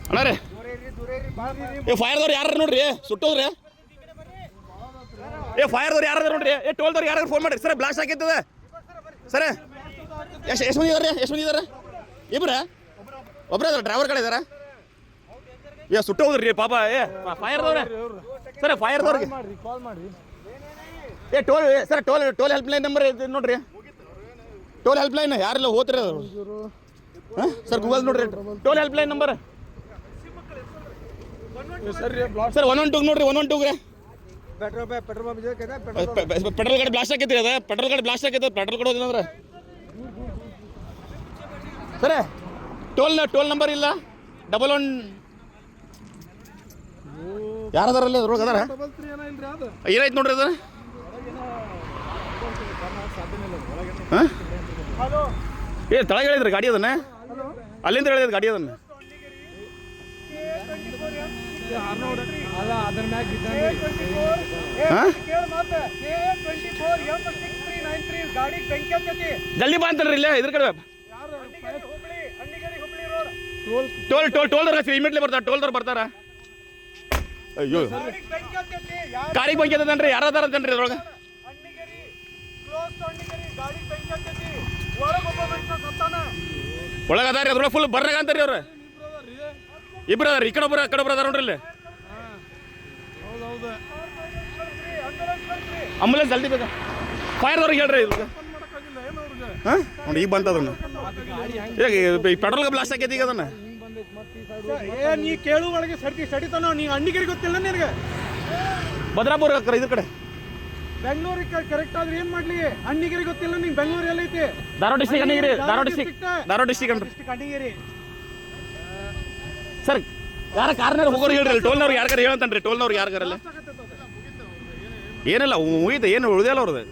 ಅಣ್ಣ ರೀ ಫೈರ್ದವ್ರು ಯಾರು ನೋಡ್ರಿ ಸುಟ್ಟೋದ್ರಿ ಫೈರ್ದವ್ರು ಯಾರು ನೋಡ್ರಿ ಟೋಲ್ದವ್ರು ಯಾರು ಫೋನ್ ಮಾಡಿ ಸರ್ ಬ್ಲಾಸ್ಟ್ ಆಗಿರ್ತದ ಸರ್ ಎಷ್ಟು ಮಂದಿ ಇದಾರೆ ಎಷ್ಟು ಮಂದಿ ಇದಾರೆ ಇಬ್ರ ಒಬ್ರ ಅದಾರ ಡ್ರೈವರ್ ಕಡೆ ಇದಾರ ಸುಟ್ಟೋದ್ರಿ ಪಾಪ ಫೈರ್ದವ್ರೆ ಸರ್ ಫೈರ್ದವ್ರಿಗೆ toll sir toll help line number ಇದೆ ನೋಡ್ರಿ ಟೋಲ್ ಹೆಲ್ಪ್ ಲೈನ್ ಯಾರೆಲ್ಲ ಹೋಗ್ತಾರೆ ಹಾಂ ಸರ್ ಗೂಗಲ್ ನೋಡ್ರಿ toll help line number sir 112 ನೋಡ್ರಿ 112 ರೀ ಪೆಟ್ರೋಲ್ ಗಾಡಿ ಬ್ಲಾಸ್ಟ್ ಆಕೈತ್ರಿ ಅದ ಪೆಟ್ರೋಲ್ ಗಾಡಿ ಬ್ಲಾಸ್ಟ್ ಆಕೈತೆ ಪೆಟ್ರೋಲ್ ಕೊಡೋದಿಲ್ಲ ಸರ್ ಟೋಲ್ ನಂಬರ್ ಇಲ್ಲ 11 ಯಾರದಾರಲ್ಲಿ ಅದ್ರೊಳಗೆ ಅದಾರ ಏನಾಯ್ತು ನೋಡ್ರಿ ಅದ ಹಾಂ ತಳಗೆ ಹೇಳಿದ್ರಿ ಗಾಡಿ ಅದನ್ನ ಅಲ್ಲಿಂದ ಹೇಳಿದ್ರಿ ಗಾಡಿ ಅದನ್ನ ಜಲ್ದಿ ಬಾ ಅಂತಲ್ರಿ ಇಲ್ಲೇ ಇದ್ರ ಕಡೆ ಟೋಲ್ದವ್ರು ಇಮಿಡಿಯೇಟ್ಲಿ ಬರ್ತಾರ ಟೋಲ್ದವ್ರು ಬರ್ತಾರ ಅಯ್ಯೋ ಗಾಡಿಗೆ ಬಂಕಿ ಅಂತನ್ರಿ ಯಾರದಾರ ಅಂತನ್ರಿ ಅದ್ರೊಳಗೆ ಒಳಗದಾರಿ ಅದ್ರೊಳಗೆ ಫುಲ್ ಬರ್ರಾಗ ಅಂತಾರಿ ಅವ್ರು ಇಬ್ರು ಅದಾರ ಈ ಕಡೆ ಒಬ್ಬರು ಅದಾರ ನೋಡ್ರಿ ಇಲ್ಲಿ ಆಂಬುಲೆನ್ಸ್ ಜಲ್ದಿ ಬೇಕಾ ಫೈರ್ದವ್ರಿಗೆ ಹೇಳ್ರಿ ಇದು ಹಾಂ ನೋಡಿ ಈಗ ಬಂತದನ್ನ ಪೆಟ್ರೋಲ್ಗೆ ಬ್ಲಾಸ್ಟ್ ಆಗೈತಿ ಈಗ ಅದನ್ನ ನೀ ಕೇಳು ಒಳಗೆ ಸಡಿತಾನ ನೀ ಅಣ್ಣಿಗರಿಗೆ ಗೊತ್ತಿಲ್ಲ ನಿನಗೆ ಭದ್ರಾಪುರ ಇದ್ರ ಕಡೆ ಬೆಂಗಳೂರಿಗೆ ಕರೆಕ್ಟ್ ಆದ್ರೆ ಏನ್ ಮಾಡ್ಲಿ ಅಣ್ಣಿಗರಿಗೆ ಗೊತ್ತಿಲ್ಲ ನಿಂಗೆ ಬೆಂಗಳೂರು ಎಲ್ಲೈತಿ Dharwad district Annigeri Dharwad district Annigeri sir ಯಾರ ಕಾರ್ನಾರ ಹೋಗೋರು ಹೇಳ್ರಿ ಟೋಲ್ನವ್ರು ಯಾರ್ಗಾರ ಹೇಳಂತಾನ್ರಿ ಟೋಲ್ನವ್ರು ಯಾರ್ಗಾರಲ್ಲ ಏನಿಲ್ಲ ಮುಗಿತ ಏನು ಉಳಿದಿಲ್ಲ ಅವ್ರದ್ದು